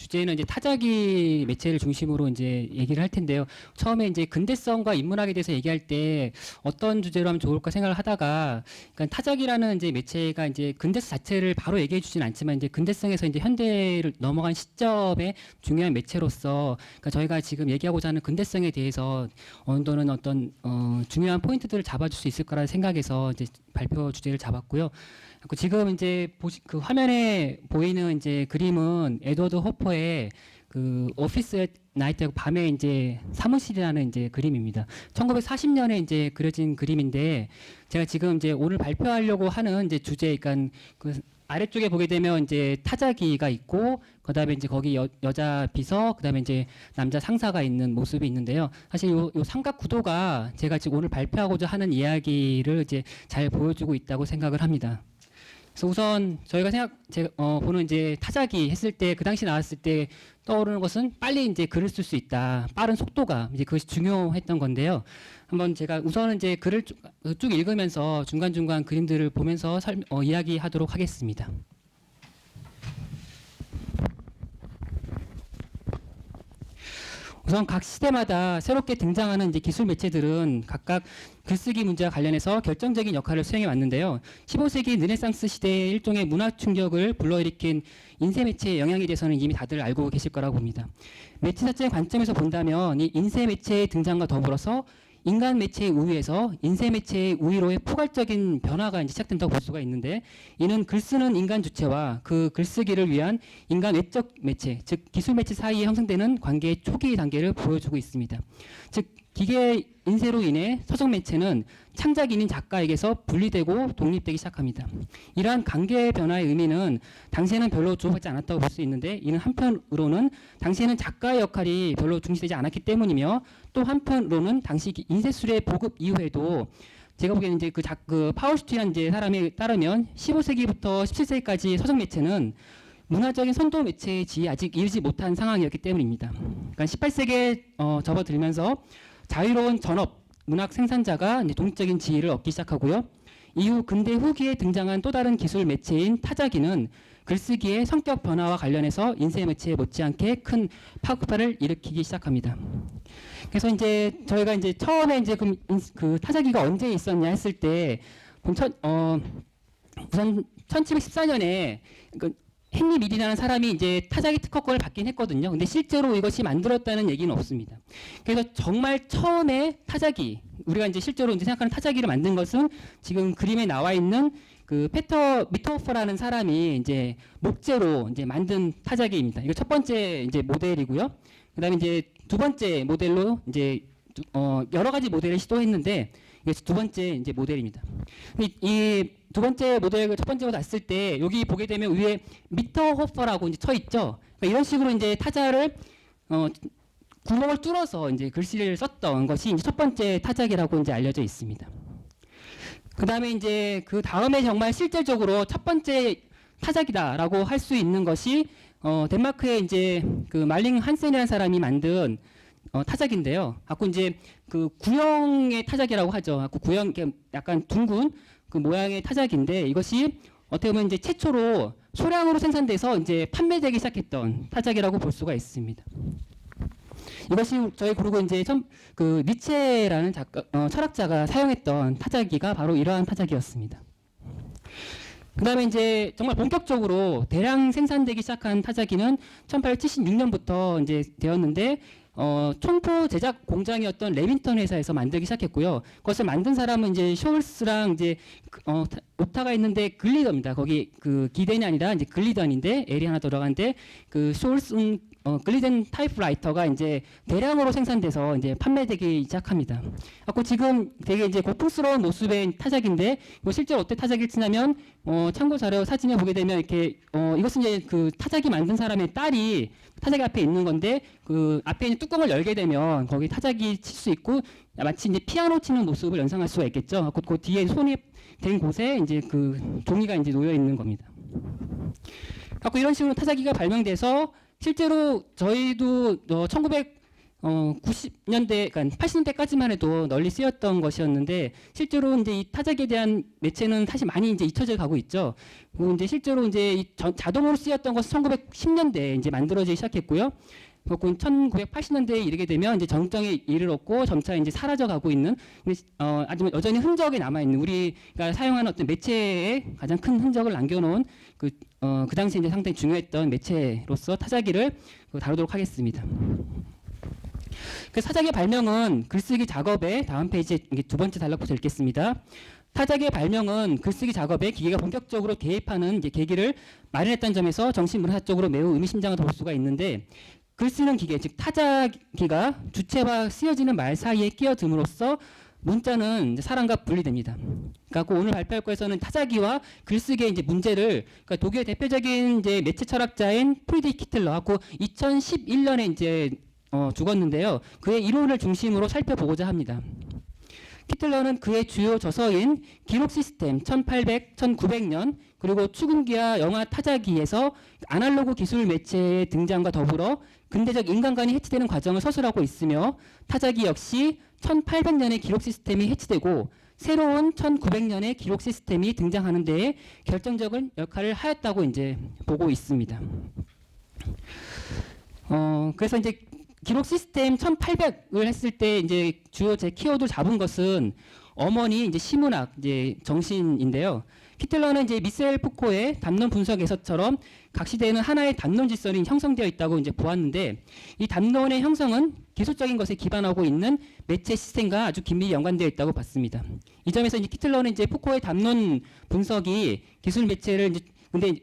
주제는 이제 타자기 매체를 중심으로 이제 얘기를 할 텐데요. 처음에 이제 근대성과 인문학에 대해서 얘기할 때 어떤 주제로 하면 좋을까 생각을 하다가, 그러니까 타자기라는 이제 매체가 이제 근대성 자체를 바로 얘기해 주진 않지만 이제 근대성에서 이제 현대를 넘어간 시점의 중요한 매체로서, 그러니까 저희가 지금 얘기하고자 하는 근대성에 대해서 어느 정도는 어떤 중요한 포인트들을 잡아줄 수 있을 거라는 생각에서 이제 발표 주제를 잡았고요. 지금 이제 그 화면에 보이는 이제 그림은 에드워드 호퍼의 그 오피스 나이트 밤에 이제 사무실이라는 이제 그림입니다. 1940년에 이제 그려진 그림인데, 제가 지금 이제 오늘 발표하려고 하는 이제 주제, 그러니까 그 아래쪽에 보게 되면 이제 타자기가 있고, 그다음에 이제 거기 여자 비서, 그다음에 이제 남자 상사가 있는 모습이 있는데요. 사실 요 삼각 구도가 제가 지금 오늘 발표하고자 하는 이야기를 이제 잘 보여주고 있다고 생각을 합니다. 그래서 우선 저희가 제가 보는 이제 타자기 했을 때, 그 당시 나왔을 때 떠오르는 것은 빨리 이제 글을 쓸 수 있다, 빠른 속도가 이제 그것이 중요했던 건데요. 한번 제가 우선은 이제 글을 쭉 읽으면서 중간중간 그림들을 보면서 이야기하도록 하겠습니다. 우선 각 시대마다 새롭게 등장하는 이제 기술 매체들은 각각 글쓰기 문제와 관련해서 결정적인 역할을 수행해 왔는데요. 15세기 르네상스 시대의 일종의 문화 충격을 불러일으킨 인쇄 매체의 영향에 대해서는 이미 다들 알고 계실 거라고 봅니다. 매체 자체의 관점에서 본다면 이 인쇄 매체의 등장과 더불어서 인간 매체의 우위에서 인쇄 매체의 우위로의 포괄적인 변화가 이제 시작된다고 볼 수가 있는데, 이는 글쓰는 인간 주체와 그 글쓰기를 위한 인간 외적 매체, 즉 기술 매체 사이에 형성되는 관계의 초기 단계를 보여주고 있습니다. 즉 기계 인쇄로 인해 서적 매체는 창작인인 작가에게서 분리되고 독립되기 시작합니다. 이러한 관계의 변화의 의미는 당시에는 별로 주목받지 않았다고 볼 수 있는데, 이는 한편으로는 당시에는 작가의 역할이 별로 중시되지 않았기 때문이며, 또 한편으로는 당시 인쇄술의 보급 이후에도 제가 보기에는 이제 그 파울슈트라는 이제 사람에 따르면 15세기부터 17세기까지 서적 매체는 문화적인 선도 매체의 지위에 아직 이르지 못한 상황이었기 때문입니다. 그러니까 18세기에 접어들면서 자유로운 전업 문학 생산자가 이제 독립적인 지위를 얻기 시작하고요. 이후 근대 후기에 등장한 또 다른 기술 매체인 타자기는 글쓰기의 성격 변화와 관련해서 인쇄 매체에 못지않게 큰 파급파를 일으키기 시작합니다. 그래서 이제 저희가 이제 처음에 이제 그 타자기가 언제 있었냐 했을 때, 우선 1714년에 헨리 미디라는 사람이 이제 타자기 특허권을 받긴 했거든요. 근데 실제로 이것이 만들었다는 얘기는 없습니다. 그래서 정말 처음에 타자기, 우리가 이제 실제로 이제 생각하는 타자기를 만든 것은 지금 그림에 나와 있는 그 페터 미터호퍼라는 사람이 이제 목재로 이제 만든 타자기입니다. 이거 첫 번째 이제 모델이고요. 그다음에 이제 두 번째 모델로 이제 여러 가지 모델을 시도했는데, 이게 두 번째 이제 모델입니다. 이 두 번째 모델을 첫 번째로 놨을 때 여기 보게 되면 위에 미터호퍼라고 이제 쳐 있죠. 그러니까 이런 식으로 이제 타자를 구멍을 뚫어서 이제 글씨를 썼던 것이 이제 첫 번째 타자기라고 이제 알려져 있습니다. 그 다음에 이제 그 다음에 정말 실질적으로 첫 번째 타자기다라고 할 수 있는 것이 덴마크의 이제 그 말링 한센이라는 사람이 만든 타자기인데요. 아까 이제 그 구형의 타자기라고 하죠. 아까 구형 약간 둥근 그 모양의 타자기인데, 이것이 어떻게 보면 이제 최초로 소량으로 생산돼서 이제 판매되기 시작했던 타자기라고 볼 수가 있습니다. 이것이 저희 그리고 이제 그 니체라는 철학자가 사용했던 타자기가 바로 이러한 타자기였습니다. 그 다음에 이제 정말 본격적으로 대량 생산되기 시작한 타자기는 1876년부터 이제 되었는데, 총포 제작 공장이었던 레빈턴 회사에서 만들기 시작했고요. 그것을 만든 사람은 이제 숄스랑 이제 오타가 있는데 글리던입니다. 거기 그 기덴이 아니라 이제 글리던인데 L이 하나 들어간데, 그 숄스는 글리덴 타이프라이터가 이제 대량으로 생산돼서 이제 판매되기 시작합니다. 아까 지금 되게 이제 고풍스러운 모습의 타자기인데, 뭐 실제로 어떻게 타자기를 치냐면 참고 자료 사진에 보게 되면 이렇게 이것은 이제 그 타자기 만든 사람의 딸이 타자기 앞에 있는 건데, 그 앞에 있는 뚜껑을 열게 되면 거기 타자기 칠 수 있고 마치 이제 피아노 치는 모습을 연상할 수가 있겠죠. 그 뒤에 손이 된 곳에 이제 그 종이가 이제 놓여 있는 겁니다. 갖고 이런 식으로 타자기가 발명돼서 실제로 저희도 90년대, 그러니까 80년대까지만 해도 널리 쓰였던 것이었는데 실제로 이제 이 타자기에 대한 매체는 사실 많이 이제 잊혀져 가고 있죠. 그리고 이제 실제로 이제 이 자동으로 쓰였던 것은 1910년대에 이제 만들어지기 시작했고요. 그리고 1980년대에 이르게 되면 이제 정점에 이르렀고 점차 이제 사라져 가고 있는 아주 여전히 흔적이 남아 있는 우리가 사용하는 어떤 매체에 가장 큰 흔적을 남겨놓은 그 당시에 이제 상당히 중요했던 매체로서 타자기를 다루도록 하겠습니다. 그 타자기의 발명은 글쓰기 작업에 다음 페이지에 두 번째 단락부터 읽겠습니다. 타자기의 발명은 글쓰기 작업에 기계가 본격적으로 개입하는 이제 계기를 마련했다는 점에서 정신문화적으로 매우 의미심장하다고 볼 수가 있는데 글 쓰는 기계, 즉 타자기가 주체와 쓰여지는 말 사이에 끼어듦으로써 문자는 이제 사람과 분리됩니다. 그러니까 오늘 발표할 거에서는 타자기와 글쓰기의 이제 문제를 그러니까 독일의 대표적인 이제 매체 철학자인 프리드리히 히틀러하고 2011년에 이제 죽었는데요. 그의 이론을 중심으로 살펴보고자 합니다. 히틀러는 그의 주요 저서인 기록 시스템 1900년 그리고 추궁기와 영화 타자기에서 아날로그 기술 매체의 등장과 더불어 근대적 인간관이 해치되는 과정을 서술하고 있으며 타자기 역시 1800년에 기록 시스템이 해치되고 새로운 1900년의 기록 시스템이 등장하는 데에 결정적인 역할을 하였다고 이제 보고 있습니다. 그래서 이제 기록 시스템 1800을 했을 때 이제 주요 제 키워드 잡은 것은 어머니 이제 시문학 이제 정신인데요. 히틀러는 이제 미셀 푸코의 담론 분석에서처럼 각 시대에는 하나의 담론 질서는 형성되어 있다고 이제 보았는데 이 담론의 형성은 기술적인 것에 기반하고 있는 매체 시스템과 아주 긴밀히 연관되어 있다고 봤습니다. 이 점에서 이제 히틀러는 이제 푸코의 담론 분석이 기술 매체를 이제 근데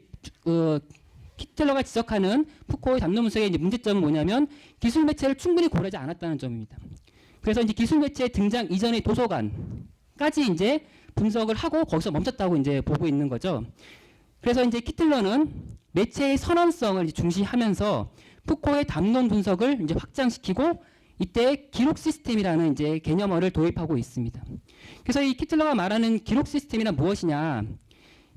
히틀러가 지적하는 푸코의 담론 분석의 이제 문제점은 뭐냐면 기술 매체를 충분히 고려하지 않았다는 점입니다. 그래서 이제 기술 매체 등장 이전의 도서관까지 이제 분석을 하고 거기서 멈췄다고 이제 보고 있는 거죠. 그래서 이제 히틀러는 매체의 선언성을 이제 중시하면서 푸코의 담론 분석을 이제 확장시키고 이때 기록 시스템이라는 이제 개념어를 도입하고 있습니다. 그래서 이 히틀러가 말하는 기록 시스템이란 무엇이냐?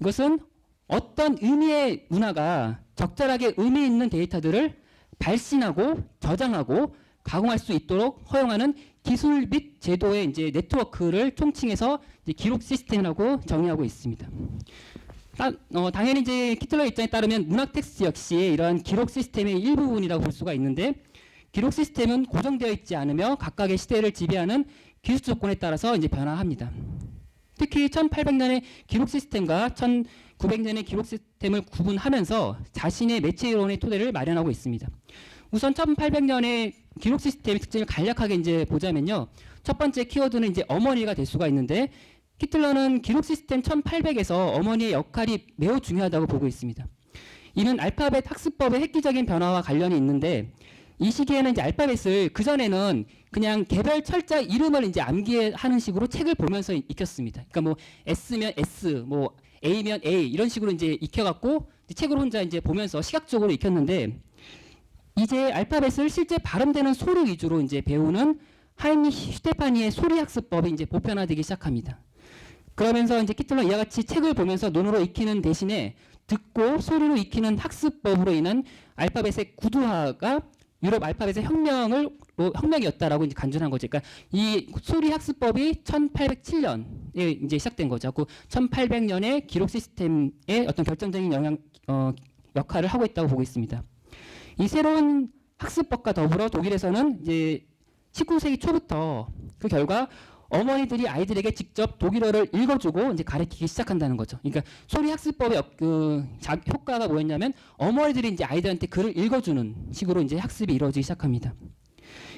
이것은 어떤 의미의 문화가 적절하게 의미 있는 데이터들을 발신하고 저장하고 가공할 수 있도록 허용하는 기술 및 제도의 이제 네트워크를 총칭해서 이제 기록 시스템이라고 정의하고 있습니다. 당연히 이제 히틀러의 입장에 따르면 문학 텍스트 역시 이러한 기록 시스템의 일부분이라고 볼 수가 있는데 기록 시스템은 고정되어 있지 않으며 각각의 시대를 지배하는 기술 조건에 따라서 이제 변화합니다. 특히 1800년의 기록 시스템과 1900년의 기록 시스템을 구분하면서 자신의 매체 이론의 토대를 마련하고 있습니다. 우선 1800년의 기록 시스템의 특징을 간략하게 이제 보자면요. 첫 번째 키워드는 이제 어머니가 될 수가 있는데 히틀러는 기록 시스템 1800에서 어머니의 역할이 매우 중요하다고 보고 있습니다. 이는 알파벳 학습법의 획기적인 변화와 관련이 있는데 이 시기에는 이제 알파벳을 그전에는 그냥 개별 철자 이름을 이제 암기하는 식으로 책을 보면서 익혔습니다. 그러니까 뭐 S면 S, 뭐 A면 A 이런 식으로 이제 익혀갖고 책을 혼자 이제 보면서 시각적으로 익혔는데 이제 알파벳을 실제 발음되는 소리 위주로 이제 배우는 하인리히 슈테파니의 소리 학습법이 이제 보편화되기 시작합니다. 그러면서 이제 히틀러 이와 같이 책을 보면서 눈으로 익히는 대신에 듣고 소리로 익히는 학습법으로 인한 알파벳의 구두화가 유럽 알파벳의 혁명이었다라고 이제 간주한 거죠. 그러니까 이 소리 학습법이 1807년에 이제 시작된 거죠. 그 1800년의 기록 시스템의 어떤 결정적인 역할을 하고 있다고 보고 있습니다. 이 새로운 학습법과 더불어 독일에서는 이제 19세기 초부터 그 결과 어머니들이 아이들에게 직접 독일어를 읽어주고 이제 가르치기 시작한다는 거죠. 그러니까 소리 학습법의 효과가 뭐였냐면 어머니들이 이제 아이들한테 글을 읽어주는 식으로 이제 학습이 이루어지기 시작합니다.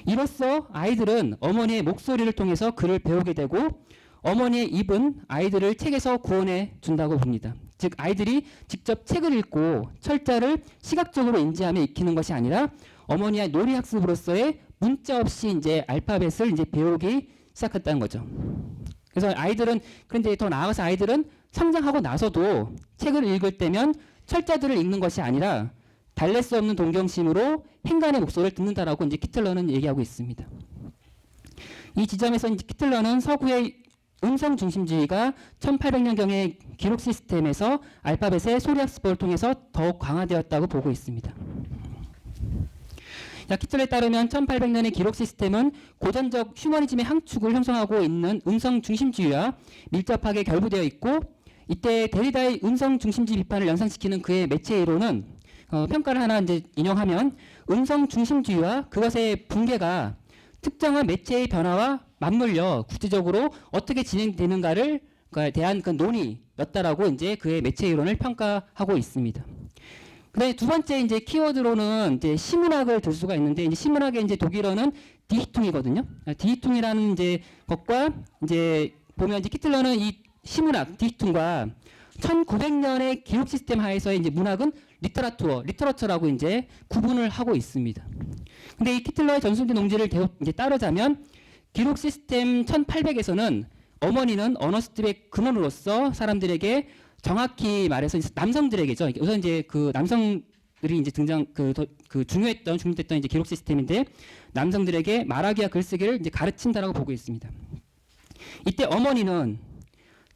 이로써 아이들은 어머니의 목소리를 통해서 글을 배우게 되고 어머니의 입은 아이들을 책에서 구원해 준다고 봅니다. 즉 아이들이 직접 책을 읽고 철자를 시각적으로 인지하며 익히는 것이 아니라 어머니의 놀이 학습으로서의 문자 없이 이제 알파벳을 이제 배우기 시작했다는 거죠. 그래서 아이들은 그런데 더 나아가서 아이들은 성장하고 나서도 책을 읽을 때면 철자들을 읽는 것이 아니라 달랠 수 없는 동경심으로 행간의 목소리를 듣는다라고 이제 히틀러는 얘기하고 있습니다. 이 지점에서 이제 히틀러는 서구의 음성 중심주의가 1800년경의 기록 시스템에서 알파벳의 소리 학습법을 통해서 더욱 강화되었다고 보고 있습니다. 자, 키틀러에 따르면 1800년의 기록 시스템은 고전적 휴머니즘의 항축을 형성하고 있는 음성 중심주의와 밀접하게 결부되어 있고, 이때 데리다의 음성 중심주의 비판을 연상시키는 그의 매체 이론은 평가를 하나 이제 인용하면 음성 중심주의와 그것의 붕괴가 특정한 매체의 변화와 맞물려 국제적으로 어떻게 진행되는가를 대한 그 논의였다라고 이제 그의 매체 이론을 평가하고 있습니다. 그다음에 두 번째 이제 키워드로는 이제 시문학을 들 수가 있는데, 이제 시문학의 이제 독일어는 디히퉁이거든요. 디히퉁이라는 이제 것과 이제 보면 이제 키틀러는 이 시문학 디히퉁과 1900년의 기록 시스템 하에서의 이제 문학은 리터러처라고 이제 구분을 하고 있습니다. 근데 이 키틀러의 전술대 농지를 이제 따르자면 기록 시스템 1800에서는 어머니는 언어 습득의 근원으로서 사람들에게 정확히 말해서 남성들에게죠. 우선 이제 그 남성들이 이제 중요했던 이제 기록 시스템인데 남성들에게 말하기와 글쓰기를 이제 가르친다라고 보고 있습니다. 이때 어머니는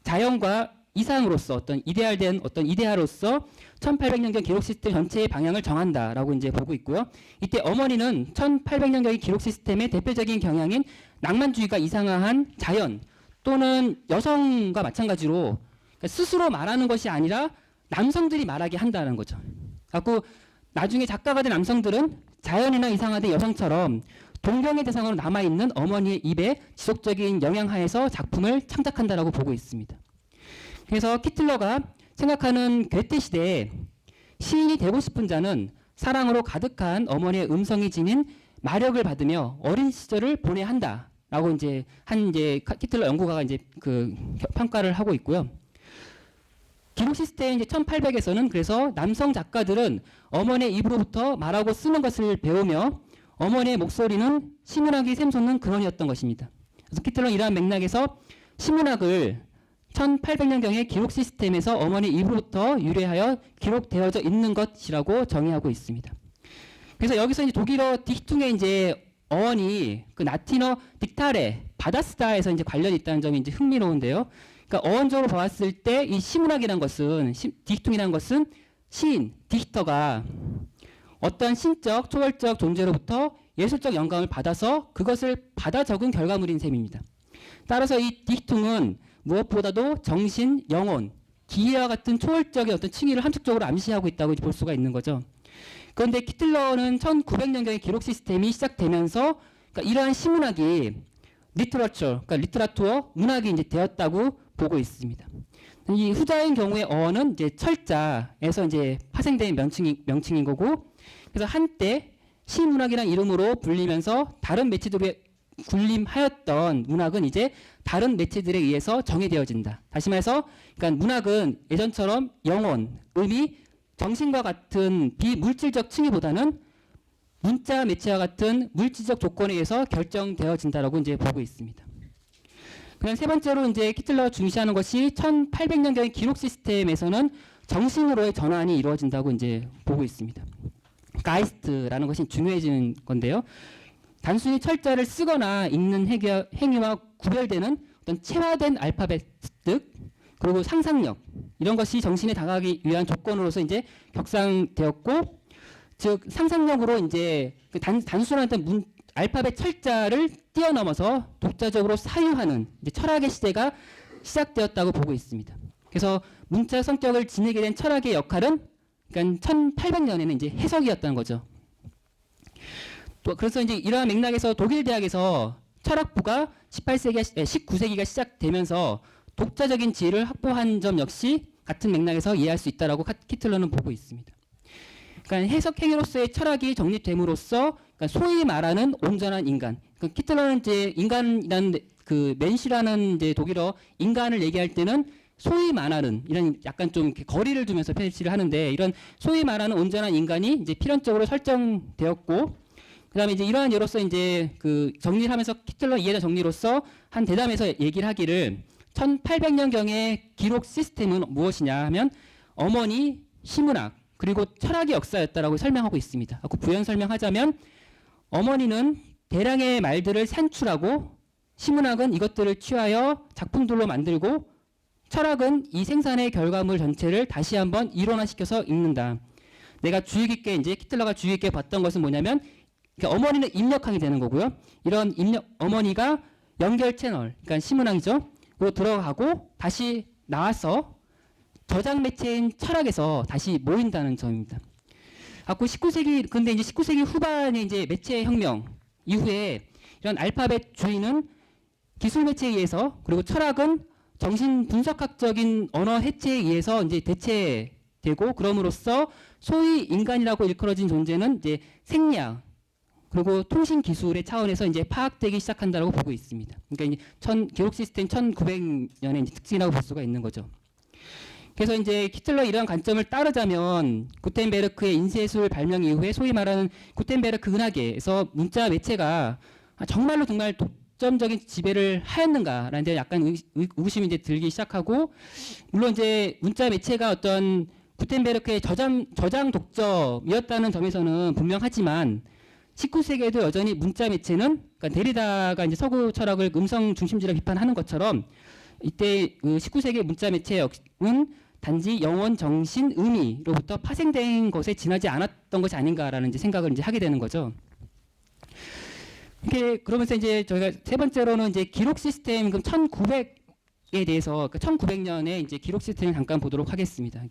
자연과 이상으로서 어떤 이데알된 어떤 이데아로서 1800년경 기록 시스템 전체의 방향을 정한다라고 이제 보고 있고요. 이때 어머니는 1800년경의 기록 시스템의 대표적인 경향인 낭만주의가 이상화한 자연 또는 여성과 마찬가지로 스스로 말하는 것이 아니라 남성들이 말하게 한다는 거죠. 그래서 나중에 작가가 된 남성들은 자연이나 이상화된 여성처럼 동경의 대상으로 남아있는 어머니의 입에 지속적인 영향하에서 작품을 창작한다라고 보고 있습니다. 그래서 키틀러가 생각하는 괴테 시대에 시인이 되고 싶은 자는 사랑으로 가득한 어머니의 음성이 지닌 마력을 받으며 어린 시절을 보내야 한다라고 이제 키틀러 연구가가 이제 그 평가를 하고 있고요. 기록 시스템 이제 1800에서는 그래서 남성 작가들은 어머니의 입으로부터 말하고 쓰는 것을 배우며 어머니의 목소리는 시문학이 샘솟는 근원이었던 것입니다. 그래서 키틀러는 이러한 맥락에서 시문학을 1800년경의 기록 시스템에서 어머니 입으로부터 유래하여 기록되어져 있는 것이라고 정의하고 있습니다. 그래서 여기서 이제 독일어 디히퉁의 이제 어원이 그 라틴어 딕타레 받아쓰다에서 이제 관련이 있다는 점이 이제 흥미로운데요. 그러니까 어원적으로 봤을 때 이 시문학이라는 것은 디히퉁이라는 것은 시인 디히터가 어떤 신적 초월적 존재로부터 예술적 영감을 받아서 그것을 받아 적은 결과물인 셈입니다. 따라서 이 디히퉁은 무엇보다도 정신, 영혼, 기회와 같은 초월적인 어떤 층위를 함축적으로 암시하고 있다고 볼 수가 있는 거죠. 그런데 키틀러는 1900년경의 기록 시스템이 시작되면서 그러니까 이러한 시문학이 그러니까 리터라투어 문학이 이제 되었다고 보고 있습니다. 이 후자인 경우에 어원은 이제 철자에서 이제 파생된 명칭인 거고, 그래서 한때 시문학이라는 이름으로 불리면서 다른 매체들에 군림하였던 문학은 이제 다른 매체들에 의해서 정의되어진다. 다시 말해서 그러니까 문학은 예전처럼 영혼, 의미, 정신과 같은 비물질적 층위보다는 문자 매체와 같은 물질적 조건에 의해서 결정되어진다라고 이제 보고 있습니다. 그다음 세 번째로 이제 키틀러가 중시하는 것이 1800년경의 기록 시스템에서는 정신으로의 전환이 이루어진다고 이제 보고 있습니다. 가이스트라는 것이 중요해지는 건데요. 단순히 철자를 쓰거나 읽는 행위와 구별되는 어떤 체화된 알파벳 습득, 그리고 상상력, 이런 것이 정신에 다가가기 위한 조건으로서 이제 격상되었고, 즉 상상력으로 이제 그 단순한 어떤 알파벳 철자를 뛰어넘어서 독자적으로 사유하는 이제 철학의 시대가 시작되었다고 보고 있습니다. 그래서 문자 성격을 지니게 된 철학의 역할은 그러니까 1800년에는 이제 해석이었다는 거죠. 또 그래서 이제 이러한 맥락에서 독일 대학에서 철학부가 19세기가 시작되면서 독자적인 지혜를 확보한 점 역시 같은 맥락에서 이해할 수 있다라고 키틀러는 보고 있습니다. 그러니까 해석 행위로서의 철학이 정립됨으로써 그러니까 소위 말하는 온전한 인간. 그러니까 키틀러는 이제 인간이라는 그 멘시라는 이제 독일어 인간을 얘기할 때는 소위 말하는 이런 약간 좀 이렇게 거리를 두면서 표시를 하는데, 이런 소위 말하는 온전한 인간이 이제 필연적으로 설정되었고, 그다음에 이제 이러한 예로서 이제 그 정리를 하면서 키틀러 이해자 정리로서 한 대담에서 얘기를 하기를 1800년경의 기록 시스템은 무엇이냐 하면 어머니, 시문학, 그리고 철학의 역사였다라고 설명하고 있습니다. 그 부연 설명하자면 어머니는 대량의 말들을 산출하고, 시문학은 이것들을 취하여 작품들로 만들고, 철학은 이 생산의 결과물 전체를 다시 한번 이론화시켜서 읽는다. 내가 주의 깊게 이제 키틀러가 주의 깊게 봤던 것은 뭐냐면 그러니까 어머니는 입력하게 되는 거고요. 이런 어머니가 연결 채널, 그러니까 신문항이죠. 로 들어가고 다시 나와서 저장 매체인 철학에서 다시 모인다는 점입니다. 아까 19세기 근데 이제 19세기 후반에 이제 매체 혁명 이후에 이런 알파벳 주의는 기술 매체에 의해서 그리고 철학은 정신 분석학적인 언어 해체에 의해서 이제 대체되고 그럼으로써 소위 인간이라고 일컬어진 존재는 이제 생리학 그리고 통신 기술의 차원에서 이제 파악되기 시작한다고 보고 있습니다. 그러니까 이제 기록 시스템 1900년의 이제 특징이라고 볼 수가 있는 거죠. 그래서 이제 히틀러 이러한 관점을 따르자면 구텐베르크의 인쇄술 발명 이후에 소위 말하는 구텐베르크 은하계에서 문자 매체가 정말로 정말 독점적인 지배를 하였는가라는 데 약간 의구심이 이제 들기 시작하고 물론 이제 문자 매체가 어떤 구텐베르크의 저장 독점이었다는 점에서는 분명하지만 19세기에도 여전히 문자 매체는 그러니까 데리다가 이제 서구 철학을 음성 중심주의라 비판하는 것처럼 이때 19세기 문자 매체는 단지 영혼, 정신, 의미로부터 파생된 것에 지나지 않았던 것이 아닌가라는 이제 생각을 이제 하게 되는 거죠. 이렇게 그러면서 이제 저희가 세 번째로는 이제 기록 시스템 1900에 대해서 1900년에 이제 기록 시스템을 잠깐 보도록 하겠습니다.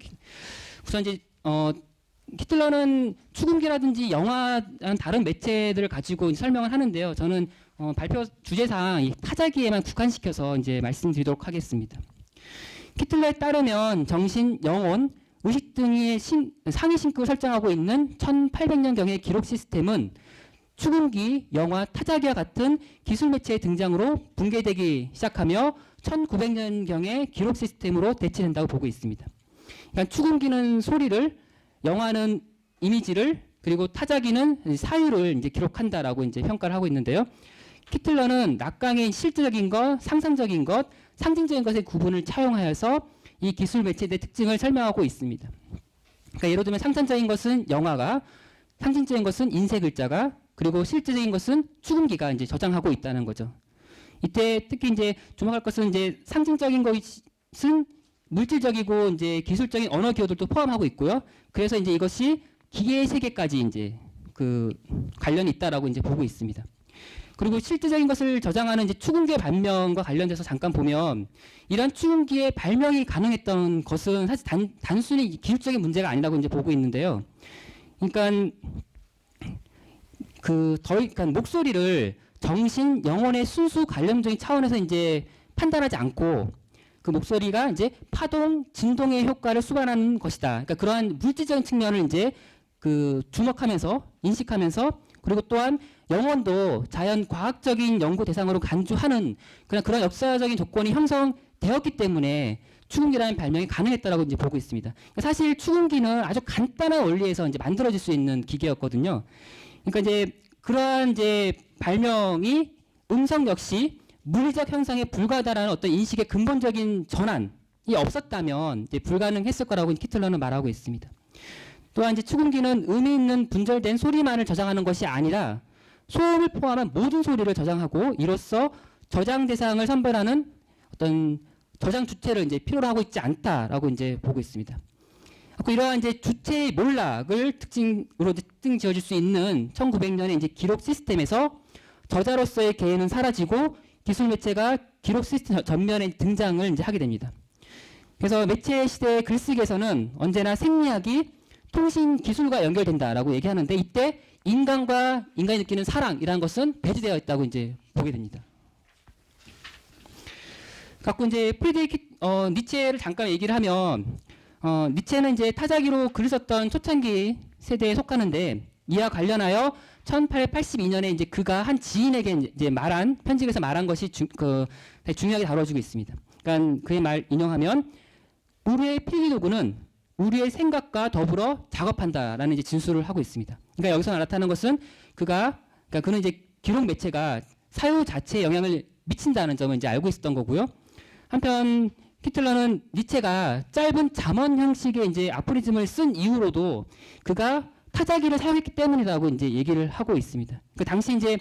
우선 이제 히틀러는 추궁기라든지 영화라는 다른 매체들을 가지고 설명을 하는데요. 저는 발표 주제상 이 타자기에만 국한시켜서 이제 말씀드리도록 하겠습니다. 히틀러에 따르면 정신, 영혼, 의식 등의 상위 신급을 설정하고 있는 1800년경의 기록 시스템은 추궁기, 영화, 타자기와 같은 기술 매체의 등장으로 붕괴되기 시작하며 1900년경의 기록 시스템으로 대체된다고 보고 있습니다. 그러니까 추궁기는 소리를, 영화는 이미지를, 그리고 타자기는 사유를 이제 기록한다라고 이제 평가를 하고 있는데요. 히틀러는 낙강의 실질적인 것, 상상적인 것, 상징적인 것의 구분을 차용하여서 이 기술 매체의 특징을 설명하고 있습니다. 그러니까 예를 들면 상상적인 것은 영화가, 상징적인 것은 인쇄 글자가, 그리고 실질적인 것은 추궁기가 이제 저장하고 있다는 거죠. 이때 특히 이제 주목할 것은 이제 상징적인 것은 물질적이고 이제 기술적인 언어 기호들도 포함하고 있고요. 그래서 이제 이것이 기계의 세계까지 이제 그 관련이 있다라고 이제 보고 있습니다. 그리고 실질적인 것을 저장하는 이제 추궁기의 발명과 관련돼서 잠깐 보면 이런 추궁기의 발명이 가능했던 것은 사실 단순히 기술적인 문제가 아니라고 이제 보고 있는데요. 그러니까 그러니까 목소리를 정신, 영혼의 순수 관념적인 차원에서 이제 판단하지 않고 그 목소리가 이제 파동, 진동의 효과를 수반하는 것이다. 그러니까 그러한 물질적인 측면을 이제 주목하면서 인식하면서 그리고 또한 영혼도 자연 과학적인 연구 대상으로 간주하는 그런 역사적인 조건이 형성되었기 때문에 추궁기라는 발명이 가능했다라고 이제 보고 있습니다. 사실 추궁기는 아주 간단한 원리에서 이제 만들어질 수 있는 기계였거든요. 그러니까 이제 그러한 이제 발명이 음성 역시 물리적 현상에 불과하다라는 어떤 인식의 근본적인 전환이 없었다면 이제 불가능했을 거라고 히틀러는 말하고 있습니다. 또한 이제 추궁기는 의미 있는 분절된 소리만을 저장하는 것이 아니라 소음을 포함한 모든 소리를 저장하고 이로써 저장 대상을 선별하는 어떤 저장 주체를 이제 필요로 하고 있지 않다라고 이제 보고 있습니다. 이러한 이제 주체의 몰락을 특징으로 특징 지어줄 수 있는 1900년의 이제 기록 시스템에서 저자로서의 개인은 사라지고 기술 매체가 기록 시스템 전면에 등장을 이제 하게 됩니다. 그래서 매체 시대의 글쓰기에서는 언제나 생리학이 통신 기술과 연결된다라고 얘기하는데 이때 인간과 인간이 느끼는 사랑이라는 것은 배제되어 있다고 이제 보게 됩니다. 갖고 이제 프리드리히 니체를 잠깐 얘기를 하면 니체는 이제 타자기로 글을 썼던 초창기 세대에 속하는데 이와 관련하여 1882년에 이제 그가 한 지인에게 이제 말한 편집에서 말한 것이 중요하게 다뤄지고 있습니다. 그러니까 그의 말 인용하면 우리의 필기 도구는 우리의 생각과 더불어 작업한다라는 이제 진술을 하고 있습니다. 그러니까 여기서 나타나는 것은 그러니까 그는 이제 기록 매체가 사유 자체에 영향을 미친다는 점을 이제 알고 있었던 거고요. 한편 히틀러는 니체가 짧은 잠언 형식의 이제 아포리즘을 쓴 이후로도 그가 타자기를 사용했기 때문이라고 이제 얘기를 하고 있습니다. 그 당시 이제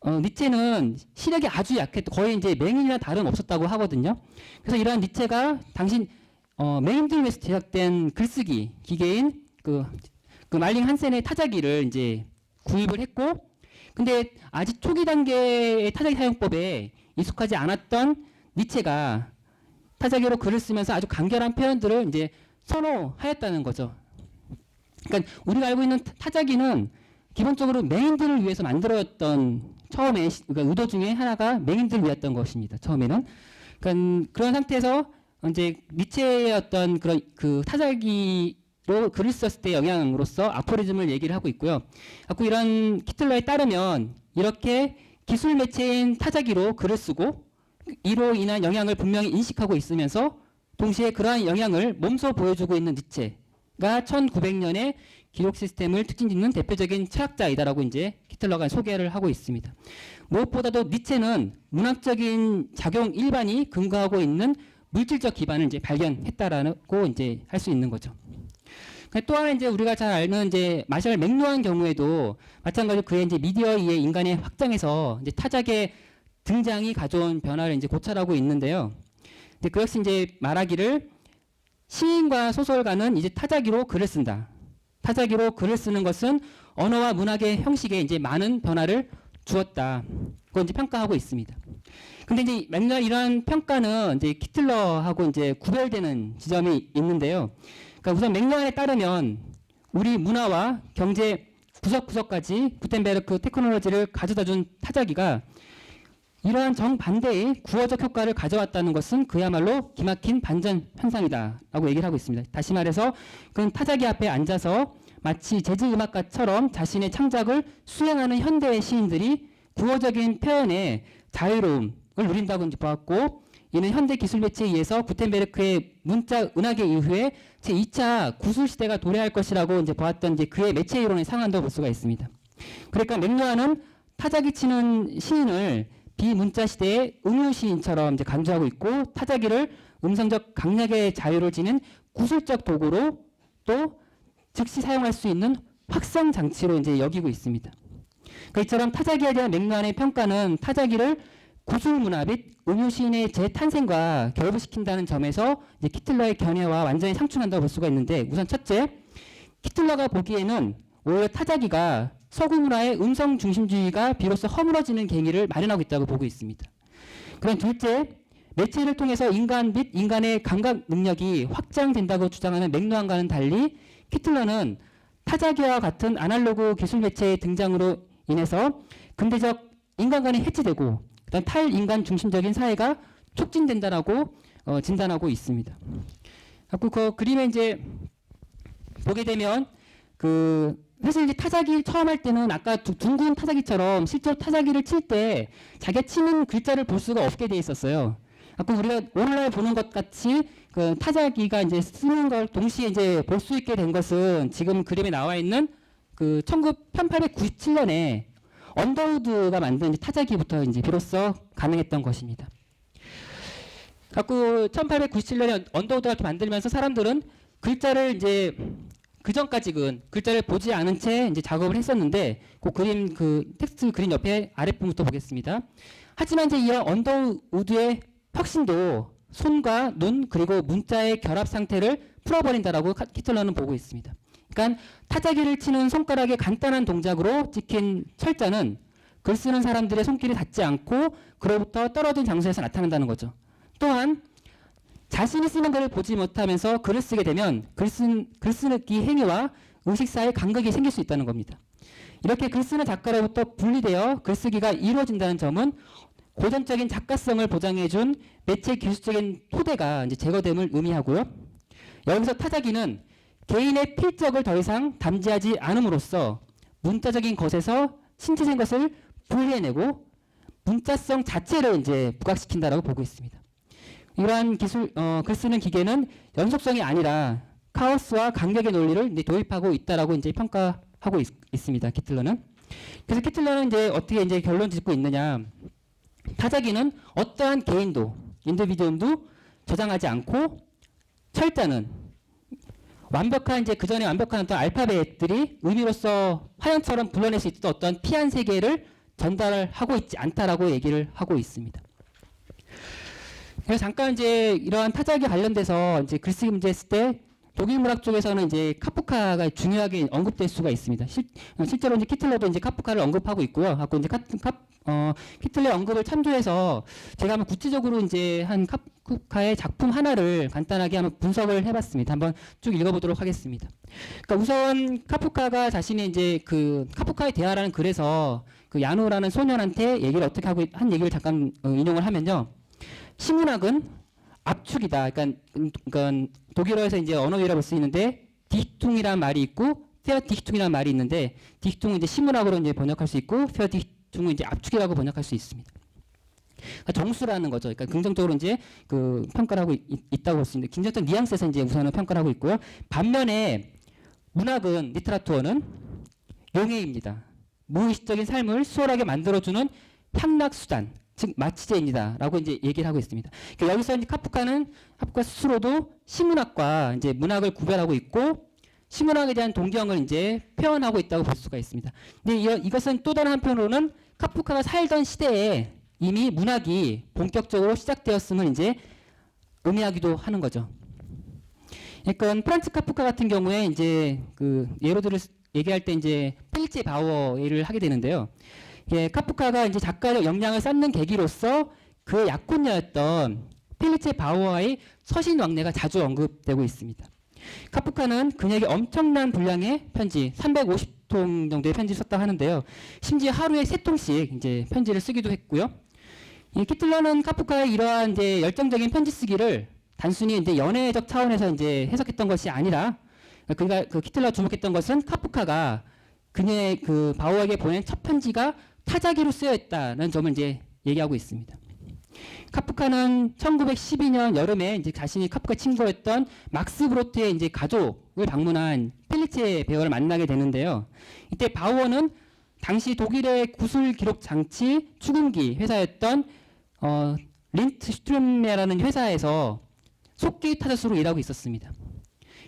니체는 시력이 아주 약했고 거의 이제 맹인이나 다름없었다고 하거든요. 그래서 이러한 니체가 당시 맹인들을 위해서 제작된 글쓰기 기계인 그 말링 한센의 타자기를 이제 구입을 했고 근데 아직 초기 단계의 타자기 사용법에 익숙하지 않았던 니체가 타자기로 글을 쓰면서 아주 간결한 표현들을 이제 선호하였다는 거죠. 그러니까 우리가 알고 있는 타자기는 기본적으로 맹인들을 위해서 만들어졌던 처음에 그러니까 의도 중에 하나가 맹인들을 위했던 것입니다. 처음에는. 그러니까 그런 상태에서 이제 니체의 어떤 그런 그 타자기로 글을 썼을 때 영향으로서 아포리즘을 얘기를 하고 있고요. 자꾸 이런 키틀러에 따르면 이렇게 기술 매체인 타자기로 글을 쓰고 이로 인한 영향을 분명히 인식하고 있으면서 동시에 그러한 영향을 몸소 보여주고 있는 니체가 1900년에 기록 시스템을 특징짓는 대표적인 철학자이다라고 이제 키틀러가 소개를 하고 있습니다. 무엇보다도 니체는 문학적인 작용 일반이 근거하고 있는 물질적 기반을 이제 발견했다라고 이제 할 수 있는 거죠. 또 하나 이제 우리가 잘 아는 이제 마샬 맥루한 경우에도 마찬가지로 그의 이제 미디어에 의해 인간의 확장에서 이제 타작의 등장이 가져온 변화를 이제 고찰하고 있는데요. 근데 그 역시 이제 말하기를 시인과 소설가는 이제 타자기로 글을 쓴다. 타자기로 글을 쓰는 것은 언어와 문학의 형식에 이제 많은 변화를 주었다. 그걸 이제 평가하고 있습니다. 근데 이제 맨날 이러한 평가는 이제 키틀러하고 이제 구별되는 지점이 있는데요. 그러니까 우선 맥락에 따르면 우리 문화와 경제 구석구석까지 구텐베르크 테크놀로지를 가져다준 타자기가 이러한 정반대의 구어적 효과를 가져왔다는 것은 그야말로 기막힌 반전 현상이다라고 얘기를 하고 있습니다. 다시 말해서 그는 타자기 앞에 앉아서 마치 재즈 음악가처럼 자신의 창작을 수행하는 현대의 시인들이 구어적인 표현의 자유로움을 누린다고 이제 보았고, 이는 현대 기술 매체에 의해서 구텐베르크의 문자 은하계 이후에 제2차 구술 시대가 도래할 것이라고 이제 보았던 이제 그의 매체 이론에 상한다고 볼 수가 있습니다. 그러니까 맥루아는 타자기 치는 시인을 비문자 시대의 음유 시인처럼 이제 강조하고 있고, 타자기를 음성적 강약의 자유를 지닌 구술적 도구로 또 즉시 사용할 수 있는 확성 장치로 이제 여기고 있습니다. 그러니까 이처럼 타자기에 대한 맥루안의 평가는 타자기를 구술 문화 및 음유 시인의 재탄생과 결부시킨다는 점에서 이제 키틀러의 견해와 완전히 상충한다고 볼 수가 있는데, 우선 첫째, 키틀러가 보기에는 오히려 타자기가 서구 문화의 음성 중심주의가 비로소 허물어지는 계기를 마련하고 있다고 보고 있습니다. 그럼 둘째, 매체를 통해서 인간 및 인간의 감각 능력이 확장된다고 주장하는 맥루안과는 달리 키틀러는 타자기와 같은 아날로그 기술 매체의 등장으로 인해서 근대적 인간관이 해치되고 그다음 탈인간 중심적인 사회가 촉진된다라고 진단하고 있습니다. 그 그림에 이제 보게 되면 사실 이제 타자기 처음 할 때는 아까 둥근 타자기처럼 실제로 타자기를 칠 때 자기가 치는 글자를 볼 수가 없게 돼 있었어요. 아까 우리가 오늘날 보는 것 같이 그 타자기가 이제 쓰는 걸 동시에 이제 볼 수 있게 된 것은 지금 그림에 나와 있는 그 1897년에 언더우드가 만든 이제 타자기부터 이제 비로소 가능했던 것입니다. 갖고 1897년에 언더우드가 만들면서 사람들은 글자를 이제 그 전까지는 글자를 보지 않은 채 이제 작업을 했었는데, 그 그림 텍스트 그림 옆에 아랫부분부터 보겠습니다. 하지만 이제 이런 언더우드의 혁신도 손과 눈 그리고 문자의 결합 상태를 풀어버린다라고 키틀러는 보고 있습니다. 그러니까 타자기를 치는 손가락의 간단한 동작으로 찍힌 철자는 글 쓰는 사람들의 손길이 닿지 않고 그로부터 떨어진 장소에서 나타난다는 거죠. 또한 자신이 쓰는 글을 보지 못하면서 글을 쓰게 되면 글 쓰기 행위와 의식 사이에 간극이 생길 수 있다는 겁니다. 이렇게 글 쓰는 작가로부터 분리되어 글쓰기가 이루어진다는 점은 고전적인 작가성을 보장해준 매체 기술적인 토대가 이제 제거됨을 의미하고요. 여기서 타자기는 개인의 필적을 더 이상 담지하지 않음으로써 문자적인 것에서 신체적인 것을 분리해내고 문자성 자체를 이제 부각시킨다라고 보고 있습니다. 이러한 글 쓰는 기계는 연속성이 아니라 카오스와 간격의 논리를 이제 도입하고 있다라고 이제 평가하고 있습니다. 키틀러는. 그래서 키틀러는 이제 어떻게 이제 결론 짓고 있느냐? 타자기는 어떠한 개인도, 인디비두엄도 저장하지 않고 철자는 완벽한 이제 그 전에 완벽한 어떤 알파벳들이 의미로서 화형처럼 불러낼 수 있던 어떤 피한 세계를 전달하고 있지 않다라고 얘기를 하고 있습니다. 그래서 잠깐 이제 이러한 타자기 관련돼서 이제 글쓰기 문제 했을 때 독일 문학 쪽에서는 이제 카프카가 중요하게 언급될 수가 있습니다. 실제로 이제 키틀러도 이제 카프카를 언급하고 있고요. 하고 이제 키틀러 언급을 참조해서 제가 한번 구체적으로 이제 한 카프카의 작품 하나를 간단하게 한번 분석을 해봤습니다. 한번 쭉 읽어보도록 하겠습니다. 그러니까 우선 카프카가 자신이 이제 그 카프카의 대화라는 글에서 그 야누라는 소년한테 얘기를 어떻게 하고 한 얘기를 잠깐 인용을 하면요. 시문학은 압축이다. 그러니까 독일어에서 이제 언어위라고 쓰이는데 디히퉁이라는 말이 있고 페어디히퉁이라는 말이 있는데 디히퉁은 이제 시문학으로 이제 번역할 수 있고 페어디히퉁은 이제 압축이라고 번역할 수 있습니다. 그러니까 정수라는 거죠. 그러니까 긍정적으로 이제 그 평가를 하고 있다고 볼 수 있는데 긍정적 뉘앙스에서 이제 우선은 평가를 하고 있고요. 반면에 문학은 리트라투어는 용해입니다. 무의식적인 삶을 수월하게 만들어주는 향락 수단. 즉 마치제입니다라고 이제 얘기를 하고 있습니다. 그러니까 여기서 이제 카프카 스스로도 시문학과 이제 문학을 구별하고 있고 시문학에 대한 동경을 이제 표현하고 있다고 볼 수가 있습니다. 근데 이것은 또 다른 한편으로는 카프카가 살던 시대에 이미 문학이 본격적으로 시작되었음을 이제 의미하기도 하는 거죠. 그러니까 프란츠 카프카 같은 경우에 이제 그 예로 들어 얘기할 때 이제 펠리체 바워를 하게 되는데요. 예, 카프카가 이제 작가적 역량을 쌓는 계기로서 그 약혼녀였던 펠리체 바워와의 서신 왕래가 자주 언급되고 있습니다. 카프카는 그녀에게 엄청난 분량의 편지, 350통 정도의 편지를 썼다 하는데요. 심지어 하루에 3통씩 이제 편지를 쓰기도 했고요. 이 키틀러는 카프카의 이러한 이제 열정적인 편지 쓰기를 단순히 이제 연애적 차원에서 이제 해석했던 것이 아니라, 그러니까 그 키틀러가 주목했던 것은 카프카가 그녀의 그 바워에게 보낸 첫 편지가 타자기로 쓰여 있다는 점을 이제 얘기하고 있습니다. 카프카는 1912년 여름에 이제 자신이 카프카 친구였던 막스 브로트의 이제 가족을 방문한 펠리체 베어를 만나게 되는데요. 이때 바우어는 당시 독일의 구술 기록 장치 추궁기 회사였던 린트슈트룸이라는 회사에서 속기 타자수로 일하고 있었습니다.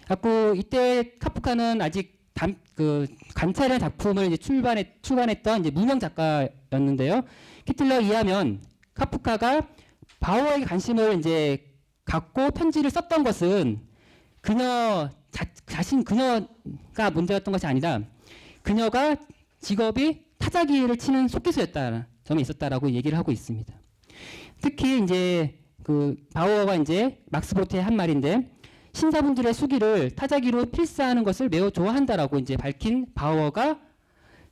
그래서 이때 카프카는 아직 관찰이라는 작품을 이제 출간했던 이제 무명 작가였는데요. 키틀러에 의하면 카프카가 바우어에게 관심을 이제 갖고 편지를 썼던 것은 그녀가 문제였던 것이 아니라 그녀가 직업이 타자기를 치는 속기수였다는 점이 있었다라고 얘기를 하고 있습니다. 특히 이제 그 바우어가 이제 막스 브로트의 한 말인데 신사분들의 수기를 타자기로 필사하는 것을 매우 좋아한다라고 이제 밝힌 바우어가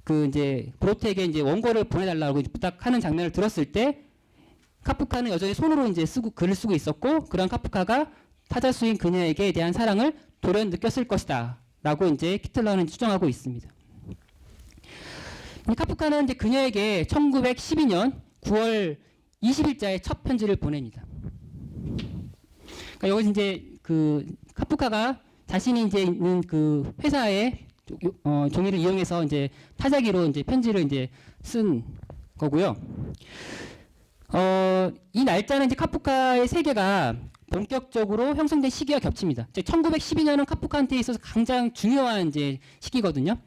그 이제 브로트에게 이제 원고를 보내달라고 부탁하는 장면을 들었을 때 카프카는 여전히 손으로 이제 글을 쓰고 있었고 그런 카프카가 타자수인 그녀에게 대한 사랑을 돌연 느꼈을 것이다라고 이제 키틀러는 추정하고 있습니다. 카프카는 이제 그녀에게 1912년 9월 20일자에 첫 편지를 보냅니다. 그러니까 여기 이제 그 카프카가 자신이 이제 있는 그 회사의 종이를 이용해서 이제 타자기로 이제 편지를 이제 쓴 거고요. 이 날짜는 이제 카프카의 세계가 본격적으로 형성된 시기와 겹칩니다. 1912년은 카프카한테 있어서 가장 중요한 이제 시기거든요.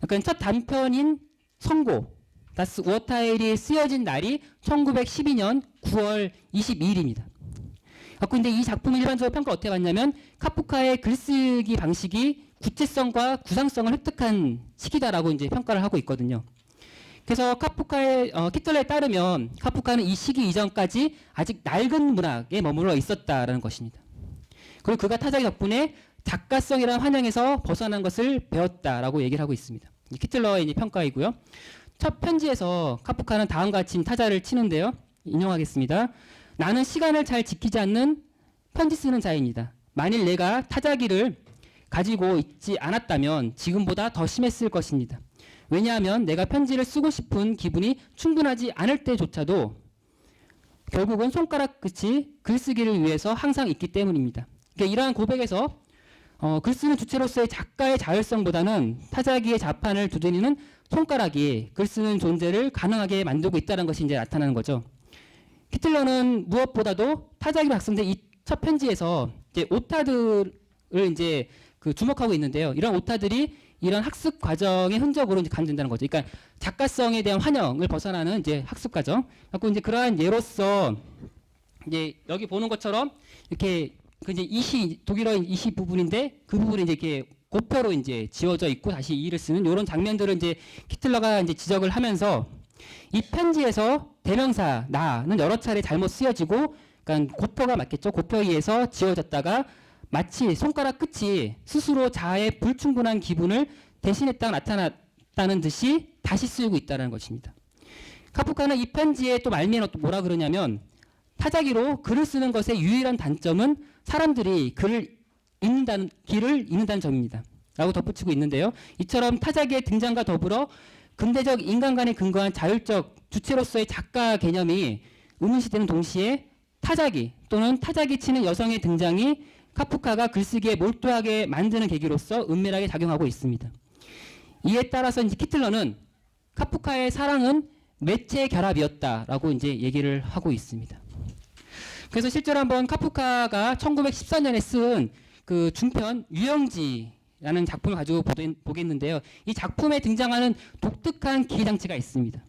그러니까 첫 단편인 선고, 다스 우어타일이 쓰여진 날이 1912년 9월 22일입니다. 근데 이 작품을 일반적으로 평가를 어떻게 받냐면 카프카의 글쓰기 방식이 구체성과 구상성을 획득한 시기다라고 이제 평가를 하고 있거든요. 그래서 키틀러에 따르면 카프카는 이 시기 이전까지 아직 낡은 문학에 머물러 있었다라는 것입니다. 그리고 그가 타자기 덕분에 작가성이라는 환영에서 벗어난 것을 배웠다라고 얘기를 하고 있습니다. 키틀러의 이제 평가이고요. 첫 편지에서 카프카는 다음과 같이 타자를 치는데요. 인용하겠습니다. 나는 시간을 잘 지키지 않는 편지 쓰는 자입니다. 만일 내가 타자기를 가지고 있지 않았다면 지금보다 더 심했을 것입니다. 왜냐하면 내가 편지를 쓰고 싶은 기분이 충분하지 않을 때조차도 결국은 손가락 끝이 글쓰기를 위해서 항상 있기 때문입니다. 그러니까 이러한 고백에서 글쓰는 주체로서의 작가의 자율성보다는 타자기의 자판을 두드리는 손가락이 글쓰는 존재를 가능하게 만들고 있다는 것이 이제 나타나는 거죠. 키틀러는 무엇보다도 타자기로 작성된 이 첫 편지에서 이제 오타들을 이제 그 주목하고 있는데요. 이런 오타들이 이런 학습 과정의 흔적으로 이제 간주된다는 거죠. 그러니까 작가성에 대한 환영을 벗어나는 이제 학습 과정. 그래서 이제 그러한 예로서 이제 여기 보는 것처럼 이렇게 그 이제 이시 독일어인 이시 부분인데 그 부분이 이제 이렇게 고표로 이제 지워져 있고 다시 이를 쓰는 이런 장면들을 이제 히틀러가 이제 지적을 하면서 이 편지에서 대명사 나는 여러 차례 잘못 쓰여지고, 그러니까 고표가 맞겠죠. 고표에 의해서 지워졌다가 마치 손가락 끝이 스스로 자아의 불충분한 기분을 대신했다가 나타났다는 듯이 다시 쓰이고 있다는 것입니다. 카프카는 이 편지에 또 말미에 또 뭐라 그러냐면 타자기로 글을 쓰는 것의 유일한 단점은 사람들이 길을 잃는다는 점입니다. 라고 덧붙이고 있는데요. 이처럼 타자기의 등장과 더불어 근대적 인간관에 근거한 자율적 주체로서의 작가 개념이 의문시되는 동시에 타자기 또는 타자기 치는 여성의 등장이 카프카가 글쓰기에 몰두하게 만드는 계기로서 은밀하게 작용하고 있습니다. 이에 따라서 이제 히틀러는 카프카의 사랑은 매체 결합이었다라고 이제 얘기를 하고 있습니다. 그래서 실제로 한번 카프카가 1914년에 쓴 그 중편 유영지라는 작품을 가지고 보겠는데요. 이 작품에 등장하는 독특한 기계장치가 있습니다.